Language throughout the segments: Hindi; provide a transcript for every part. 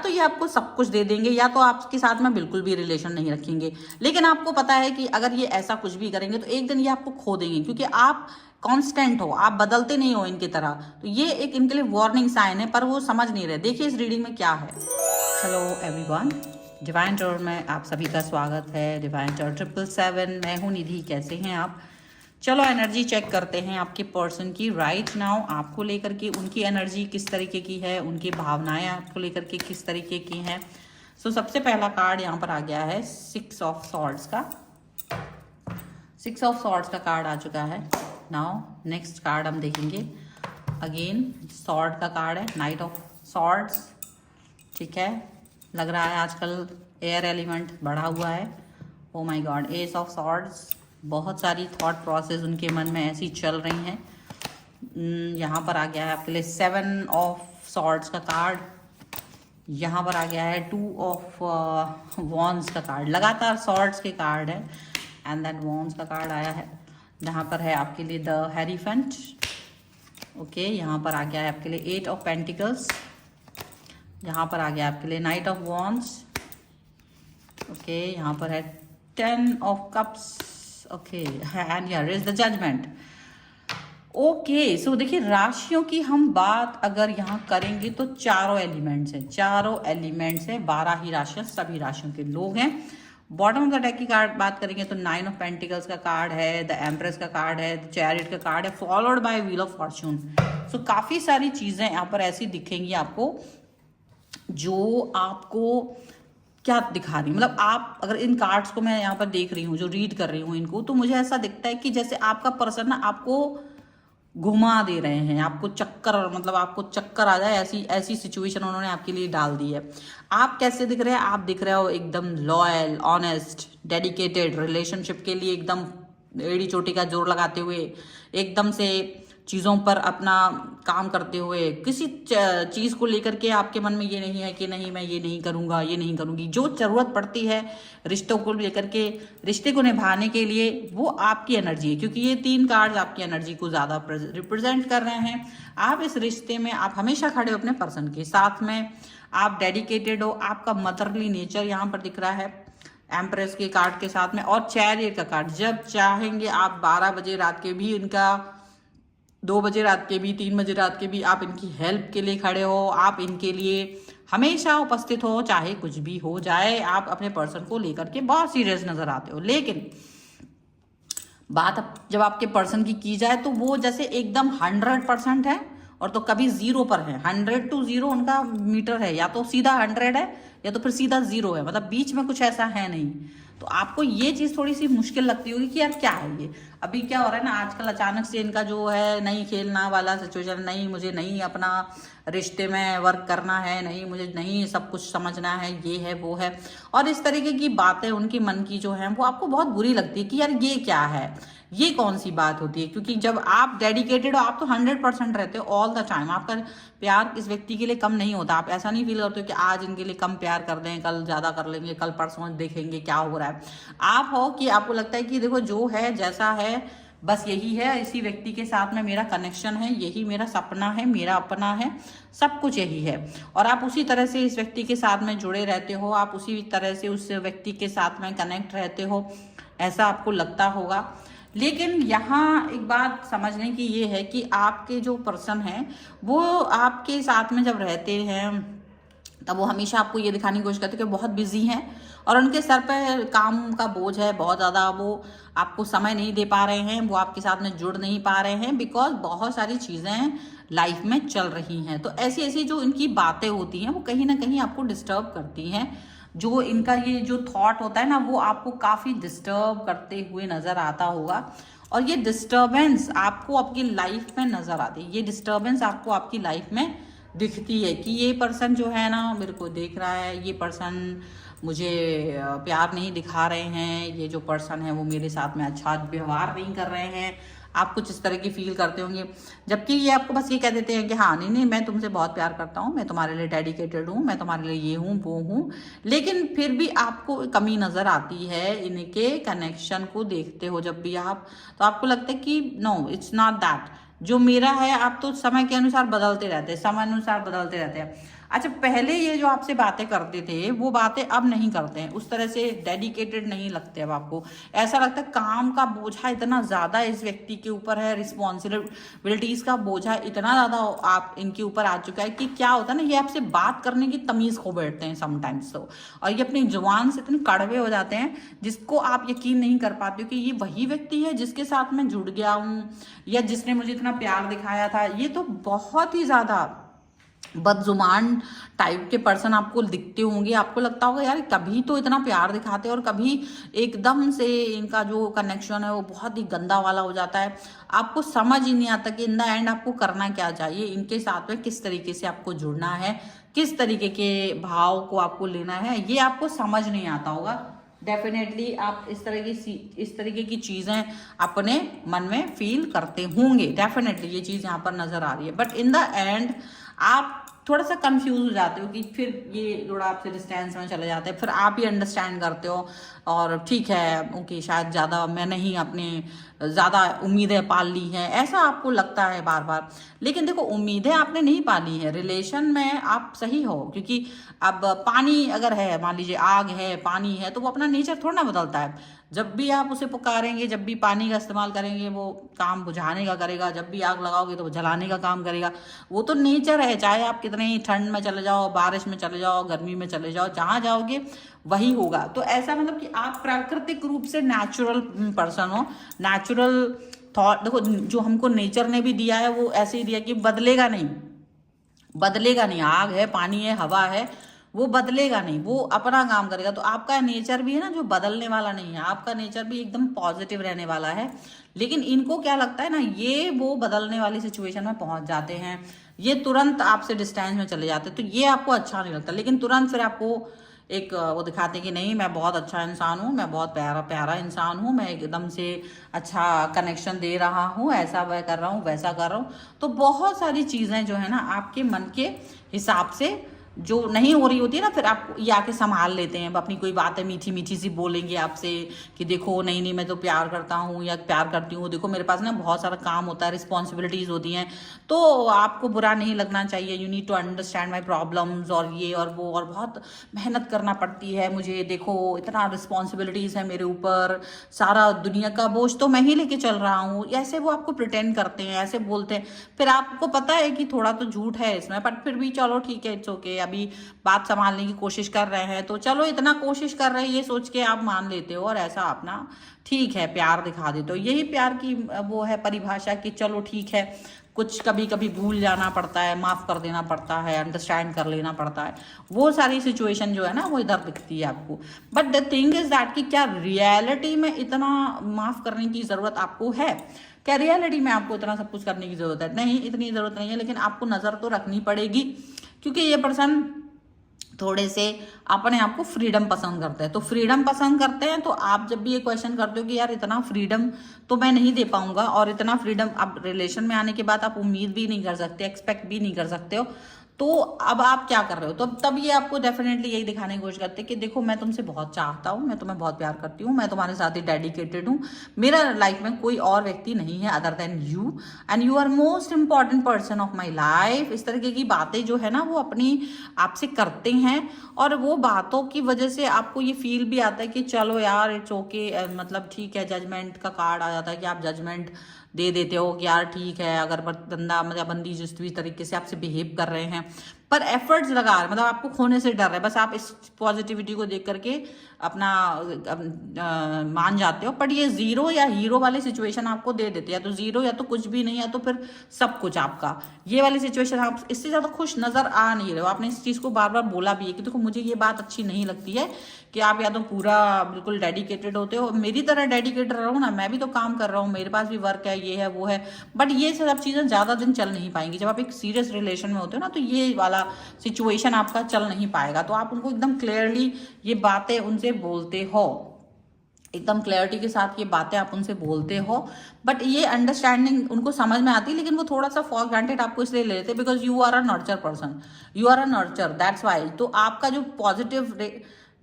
तो ये आपको सब कुछ दे देंगे या तो आपके साथ में बिल्कुल भी रिलेशन नहीं रखेंगे। लेकिन आपको पता है कि अगर ये ऐसा कुछ भी करेंगे तो एक दिन ये आपको खो देंगे, क्योंकि आप कांस्टेंट हो, आप बदलते नहीं हो इनकी तरह। तो ये एक इनके लिए वार्निंग साइन है, पर वो समझ नहीं रहे। देखिए इस रीडिंग में क्या है। हेलो एवरीवन, डिवाइन टॉर में आप सभी का स्वागत है। डिवाइन टॉर 777, मैं हूँ निधि। कैसे हैं आप? चलो एनर्जी चेक करते हैं आपके पर्सन की राइट नाउ आपको लेकर के। उनकी एनर्जी किस तरीके की है, उनकी भावनाएं आपको लेकर के किस तरीके की हैं। सो सबसे पहला कार्ड यहाँ पर आ गया है 6 ऑफ सॉर्ड्स का। 6 ऑफ सॉर्ड्स का कार्ड आ चुका है। नाउ नेक्स्ट कार्ड हम देखेंगे। अगेन सॉर्ड का कार्ड है, नाइट ऑफ सॉर्ड्स। ठीक है, लग रहा है आजकल एयर एलिमेंट बढ़ा हुआ है। Oh my God, S of swords. बहुत सारी थॉट प्रोसेस उनके मन में ऐसी चल रही हैं। यहाँ पर आ गया है आपके लिए 7 ऑफ सॉर्ड्स का कार्ड। यहाँ पर आ गया है 2 ऑफ वॉन्स का कार्ड। लगातार सॉर्ड्स के कार्ड है एंड देन वॉन्स का कार्ड आया है। यहाँ पर है आपके लिए द हेरीफेंट। ओके, यहाँ पर आ गया है आपके लिए 8 ऑफ पेंटिकल्स। यहाँ पर आ गया आपके लिए नाइट ऑफ वॉन्स। ओके, यहाँ पर है 10 of cups. Okay, and here is the judgement. Okay, so देखिए राशियों की हम बात अगर यहाँ करेंगे तो चारों एलिमेंट्स हैं, 12 ही राशियां, सभी राशियों के लोग हैं। बॉटम ऑफ द डेक की कार्ड बात करेंगे तो 9 ऑफ पेंटिकल्स का कार्ड है, द एम्प्रेस का कार्ड है, द चैरियट का कार्ड है, followed by wheel of fortune. So काफी सारी चीजें यहाँ पर ऐसी दिखेंगी आपको जो आपको क्या दिखा रही, मतलब आप अगर इन कार्ड्स को मैं यहाँ पर देख रही हूँ, जो रीड कर रही हूँ इनको, तो मुझे ऐसा दिखता है कि जैसे आपका पर्सन ना आपको घुमा दे रहे हैं, आपको चक्कर, मतलब आपको चक्कर आ जाए, ऐसी सिचुएशन उन्होंने आपके लिए डाल दी है। आप कैसे दिख रहे हैं? आप दिख रहे हो एकदम लॉयल, ऑनेस्ट, डेडिकेटेड, रिलेशनशिप के लिए एकदम एड़ी चोटी का जोर लगाते हुए, एकदम से चीज़ों पर अपना काम करते हुए, किसी चीज़ को लेकर के आपके मन में ये नहीं है कि नहीं मैं ये नहीं करूँगा, ये नहीं करूँगी। जो ज़रूरत पड़ती है रिश्तों को लेकर के, रिश्ते को निभाने के लिए, वो आपकी एनर्जी है, क्योंकि ये 3 कार्ड्स आपकी एनर्जी को ज़्यादा रिप्रेजेंट कर रहे हैं। आप इस रिश्ते में आप हमेशा खड़े हो अपने पर्सन के साथ में, आप डेडिकेटेड हो, आपका मदरली नेचर यहाँ पर दिख रहा है एम्प्रेस के कार्ड के साथ में। और चैरियट का कार्ड, जब चाहेंगे आप 12 बजे रात के भी इनका, 2 बजे रात के भी, 3 बजे रात के भी आप इनकी हेल्प के लिए खड़े हो। आप इनके लिए हमेशा उपस्थित हो, चाहे कुछ भी हो जाए। आप अपने पर्सन को लेकर के बहुत सीरियस नजर आते हो। लेकिन बात जब आपके पर्सन की जाए तो वो जैसे एकदम 100% है और तो कभी 0 पर है। 100 to 0 उनका मीटर है, या तो सीधा 100 है या तो फिर सीधा 0 है, मतलब बीच में कुछ ऐसा है नहीं। तो आपको ये चीज़ थोड़ी सी मुश्किल लगती होगी कि यार क्या है ये, अभी क्या हो रहा है ना आजकल, अचानक से इनका जो है नहीं खेलना वाला सिचुएशन, नहीं मुझे नहीं अपना रिश्ते में वर्क करना है, नहीं मुझे नहीं सब कुछ समझना है, ये है वो है, और इस तरीके की बातें उनके मन की जो है वो आपको बहुत बुरी लगती है कि यार ये क्या है, ये कौन सी बात होती है। क्योंकि जब आप डेडिकेटेड हो, आप तो 100% रहते हो ऑल द टाइम। आपका प्यार इस व्यक्ति के लिए कम नहीं होता। आप ऐसा नहीं फील करते हो कि आज इनके लिए कम प्यार कर दें, कल ज़्यादा कर लेंगे, कल परसों देखेंगे क्या हो रहा है। आप हो कि आपको लगता है कि देखो जो है जैसा है बस यही है, इसी व्यक्ति के साथ में मेरा कनेक्शन है, यही मेरा सपना है, मेरा अपना है, सब कुछ यही है। और आप उसी तरह से इस व्यक्ति के साथ में जुड़े रहते हो, आप उसी तरह से उस व्यक्ति के साथ में कनेक्ट रहते हो, ऐसा आपको लगता होगा। लेकिन यहाँ एक बात समझने की ये है कि आपके जो पर्सन हैं वो आपके साथ में जब रहते हैं तब वो हमेशा आपको ये दिखाने की कोशिश करते हैं कि बहुत बिजी हैं और उनके सर पे काम का बोझ है बहुत ज़्यादा, वो आपको समय नहीं दे पा रहे हैं, वो आपके साथ में जुड़ नहीं पा रहे हैं, बिकॉज बहुत सारी चीज़ें लाइफ में चल रही हैं। तो ऐसी ऐसी जो इनकी बातें होती हैं वो कहीं ना कहीं आपको डिस्टर्ब करती हैं। जो इनका ये जो थॉट होता है ना वो आपको काफ़ी डिस्टर्ब करते हुए नज़र आता होगा, और ये डिस्टर्बेंस आपको आपकी लाइफ में नज़र आती है, ये डिस्टर्बेंस आपको आपकी लाइफ में दिखती है कि ये पर्सन जो है ना मेरे को देख रहा है, ये पर्सन मुझे प्यार नहीं दिखा रहे हैं, ये जो पर्सन है वो मेरे साथ में अच्छा व्यवहार नहीं कर रहे हैं। आप कुछ इस तरह की फील करते होंगे, जबकि ये आपको बस ये कह देते हैं कि हाँ नहीं नहीं मैं तुमसे बहुत प्यार करता हूँ, मैं तुम्हारे लिए डेडिकेटेड हूँ, मैं तुम्हारे लिए ये हूँ वो हूँ। लेकिन फिर भी आपको कमी नज़र आती है इनके कनेक्शन को देखते हो जब भी आप, तो आपको लगता है कि नो इट्स नॉट दैट जो मेरा है। आप तो समय के अनुसार बदलते रहते हैं, समय अनुसार बदलते रहते हैं। अच्छा, पहले ये जो आपसे बातें करते थे वो बातें अब नहीं करते हैं, उस तरह से डेडिकेटेड नहीं लगते। अब आपको ऐसा लगता है काम का बोझा इतना ज़्यादा इस व्यक्ति के ऊपर है, रिस्पॉन्सिबिलिटीज का बोझा इतना ज़्यादा आप इनके ऊपर आ चुका है कि क्या होता है ना, ये आपसे बात करने की तमीज़ खो बैठते हैं समटाइम्स तो। और ये अपनी जुबान से इतने कड़वे हो जाते हैं जिसको आप यकीन नहीं कर पाते हो कि ये वही व्यक्ति है जिसके साथ मैं जुड़ गया हूँ या जिसने मुझे इतना प्यार दिखाया था। ये तो बहुत ही ज़्यादा बदजुबान टाइप के पर्सन आपको दिखते होंगे। आपको लगता होगा यार कभी तो इतना प्यार दिखाते हैं और कभी एकदम से इनका जो कनेक्शन है वो बहुत ही गंदा वाला हो जाता है। आपको समझ ही नहीं आता कि इन द एंड आपको करना क्या चाहिए, इनके साथ में किस तरीके से आपको जुड़ना है, किस तरीके के भाव को आपको लेना है, ये आपको समझ नहीं आता होगा। डेफिनेटली आप इस तरीके की चीज़ें अपने मन में फील करते होंगे। डेफिनेटली ये चीज़ यहाँ पर नज़र आ रही है। बट इन द एंड आप थोड़ा सा कंफ्यूज हो जाते हो कि फिर ये थोड़ा आपसे डिस्टेंस में चले जाते हैं, फिर आप ही अंडरस्टैंड करते हो और ठीक है ओके शायद ज़्यादा मैंने ही अपने ज़्यादा उम्मीदें पाल ली हैं, ऐसा आपको लगता है बार बार। लेकिन देखो उम्मीदें आपने नहीं पाली है, रिलेशन में आप सही हो। क्योंकि अब पानी अगर है, मान लीजिए आग है, पानी है, तो वो अपना नेचर थोड़ा ना बदलता है। जब भी आप उसे पुकारेंगे, जब भी पानी का इस्तेमाल करेंगे वो काम बुझाने का करेगा, जब भी आग लगाओगे तो वो जलाने का काम करेगा। वो तो नेचर है, चाहे आप कितने ही ठंड में चले जाओ, बारिश में चले जाओ, गर्मी में चले जाओ, जहाँ जाओगे वही होगा। तो ऐसा मतलब कि आप प्राकृतिक रूप से नेचुरल पर्सन हो, नेचुरल थॉट। देखो जो हमको नेचर ने भी दिया है वो ऐसे ही दिया कि बदलेगा नहीं, बदलेगा नहीं। आग है, पानी है, हवा है, वो बदलेगा नहीं, वो अपना काम करेगा। तो आपका नेचर भी है ना जो बदलने वाला नहीं है, आपका नेचर भी एकदम पॉजिटिव रहने वाला है। लेकिन इनको क्या लगता है ना, ये वो बदलने वाली सिचुएशन में पहुंच जाते हैं, ये तुरंत आपसे डिस्टेंस में चले जाते हैं। तो ये आपको अच्छा नहीं लगता। लेकिन तुरंत फिर आपको एक वो दिखाते हैं कि नहीं मैं बहुत अच्छा इंसान हूँ, मैं बहुत प्यारा प्यारा इंसान हूँ, मैं एकदम से अच्छा कनेक्शन दे रहा हूँ, ऐसा वह कर रहा हूँ, वैसा कर रहा हूँ। तो बहुत सारी चीज़ें जो है ना आपके मन के हिसाब से जो नहीं हो रही होती है ना, फिर आप ये आके संभाल लेते हैं। अपनी कोई बातें मीठी मीठी सी बोलेंगे आपसे कि देखो नहीं नहीं मैं तो प्यार करता हूँ या प्यार करती हूँ, देखो मेरे पास ना बहुत सारा काम होता है, रिस्पॉन्सिबिलिटीज़ होती हैं, तो आपको बुरा नहीं लगना चाहिए, you need to understand my problems और ये और वो, और बहुत मेहनत करना पड़ती है मुझे, देखो इतना रिस्पॉन्सिबिलिटीज़ है मेरे ऊपर, सारा दुनिया का बोझ तो मैं ही लेके चल रहा हूँ। ऐसे वो आपको प्रिटेंड करते हैं, ऐसे बोलते हैं। फिर आपको पता है कि थोड़ा तो झूठ है इसमें, बट फिर भी चलो ठीक है, इट्स ओके, अभी बात संभालने की कोशिश कर रहे हैं तो चलो इतना कोशिश कर रहे हैं ये सोच के आप मान लेते हो और ऐसा अपना ठीक है प्यार दिखा देते हो। यही प्यार की वो है परिभाषा कि चलो ठीक है, कुछ कभी कभी भूल जाना पड़ता है, माफ़ कर देना पड़ता है, अंडरस्टैंड कर लेना पड़ता है। वो सारी सिचुएशन जो है ना वो इधर दिखती है आपको। But the thing is that कि क्या रियलिटी में इतना माफ़ करने की ज़रूरत आपको है? क्या रियलिटी में आपको इतना सब कुछ करने की ज़रूरत है? नहीं, इतनी ज़रूरत नहीं है। लेकिन आपको नज़र तो रखनी पड़ेगी क्योंकि ये पर्सन थोड़े से अपने आप को फ्रीडम पसंद करते हैं। तो फ्रीडम पसंद करते हैं तो आप जब भी ये क्वेश्चन करते हो कि यार इतना फ्रीडम तो मैं नहीं दे पाऊंगा, और इतना फ्रीडम अब रिलेशन में आने के बाद आप उम्मीद भी नहीं कर सकते, एक्सपेक्ट भी नहीं कर सकते हो, तो अब आप क्या कर रहे हो? तो तब ये आपको डेफिनेटली यही दिखाने की कोशिश करते हैं कि देखो मैं तुमसे बहुत चाहता हूँ, मैं तुम्हें बहुत प्यार करती हूँ, मैं तुम्हारे साथ ही डेडिकेटेड हूँ, मेरा लाइफ में कोई और व्यक्ति नहीं है other than you, and you are most important person of my life. इस तरीके की बातें जो है ना वो अपनी आपसे करते हैं, और वो बातों की वजह से आपको ये फील भी आता है कि चलो यार इट्स ओके, मतलब ठीक है, जजमेंट का कार्ड आ जाता है कि आप जजमेंट दे देते हो कि यार ठीक है, अगर बंदा मतलब बंदी जिस भी तरीके से आपसे बिहेव कर रहे हैं, पर एफर्ट्स लगा रहे, मतलब आपको खोने से डर है, बस आप इस पॉजिटिविटी को देख करके अपना मान जाते हो। बट ये जीरो या हीरो वाली सिचुएशन आपको दे देते हैं, या तो जीरो या तो कुछ भी नहीं, या तो फिर सब कुछ आपका। ये वाली सिचुएशन आप इससे ज़्यादा खुश नज़र आ नहीं रहे हो। आपने इस चीज़ को बार बार बोला भी है कि देखो मुझे ये बात अच्छी नहीं लगती है कि आप या तो पूरा बिल्कुल डेडिकेटेड होते हो, मेरी तरह डेडिकेटेड रहो ना, मैं भी तो काम कर रहा हूँ, मेरे पास भी वर्क है, ये है वो है। बट ये सब चीज़ें ज़्यादा दिन चल नहीं पाएंगी। जब आप एक सीरियस रिलेशन में होते हो ना तो ये वाला सिचुएशन आपका चल नहीं पाएगा। तो आप उनको एकदम क्लियरली ये बातें उनसे बोलते हो, एकदम क्लैरिटी के साथ ये बातें आप उनसे बोलते हो, बट ये अंडरस्टैंडिंग उनको समझ में आती है। लेकिन वो थोड़ा सा फॉर ग्रांटेड आपको इसलिए ले लेते हैं because you are a nurture person, you are a nurture, that's why. तो आपका जो पॉजिटिव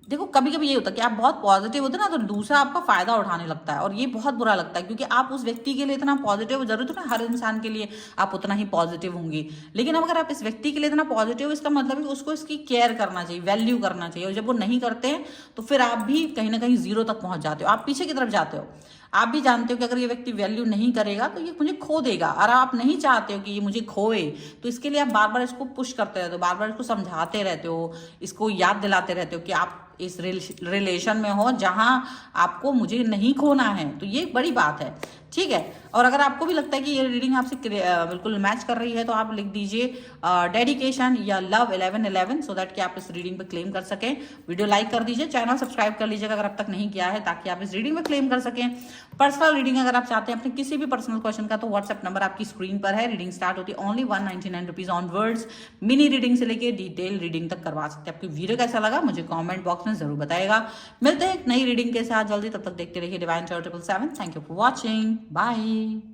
देखो कभी कभी ये होता है कि आप बहुत पॉजिटिव होते हैं ना, तो दूसरा आपका फायदा उठाने लगता है, और ये बहुत बुरा लगता है, क्योंकि आप उस व्यक्ति के लिए इतना पॉजिटिव, जरूर तो ना हर इंसान के लिए आप उतना ही पॉजिटिव होंगी, लेकिन अब अगर आप इस व्यक्ति के लिए इतना पॉजिटिव, इसका मतलब है कि उसको इसकी केयर करना चाहिए, वैल्यू करना चाहिए, और जब वो नहीं करते हैं तो फिर आप भी कहीं ना कहीं जीरो तक पहुंच जाते हो, आप पीछे की तरफ जाते हो। आप भी जानते हो कि अगर ये व्यक्ति वैल्यू नहीं करेगा तो ये मुझे खो देगा, और आप नहीं चाहते हो कि ये मुझे खोए, तो इसके लिए आप बार बार इसको पुश करते रहते हो, बार बार इसको समझाते रहते हो, इसको याद दिलाते रहते हो कि आप इस रिलेशन में हो जहां आपको मुझे नहीं खोना है। तो ये बड़ी बात है, ठीक है। और अगर आपको भी लगता है कि ये रीडिंग आपसे बिल्कुल मैच कर रही है, तो आप लिख दीजिए डेडिकेशन या लव 1111, सो दैट कि आप इस रीडिंग पे क्लेम कर सकें। वीडियो लाइक कर दीजिए, चैनल सब्सक्राइब कर लीजिएगा अगर अब तक नहीं किया है, ताकि आप इस रीडिंग में क्लेम कर सकें। पर्सनल रीडिंग अगर आप चाहते हैं अपने किसी भी पर्सनल क्वेश्चन का, तो व्हाट्सएप नंबर आपकी स्क्रीन पर है। रीडिंग स्टार्ट होती है only 199 rupees onwards. Mini reading से लेके डिटेल रीडिंग तक करवा सकते हैं। आपकी वीडियो कैसा लगा मुझे कॉमेंट बॉक्स में जरूर बताएगा। मिलते हैं एक नई रीडिंग के साथ जल्दी, तब तक देखते रहिए divine charitable 7। Thank you for watching, bye.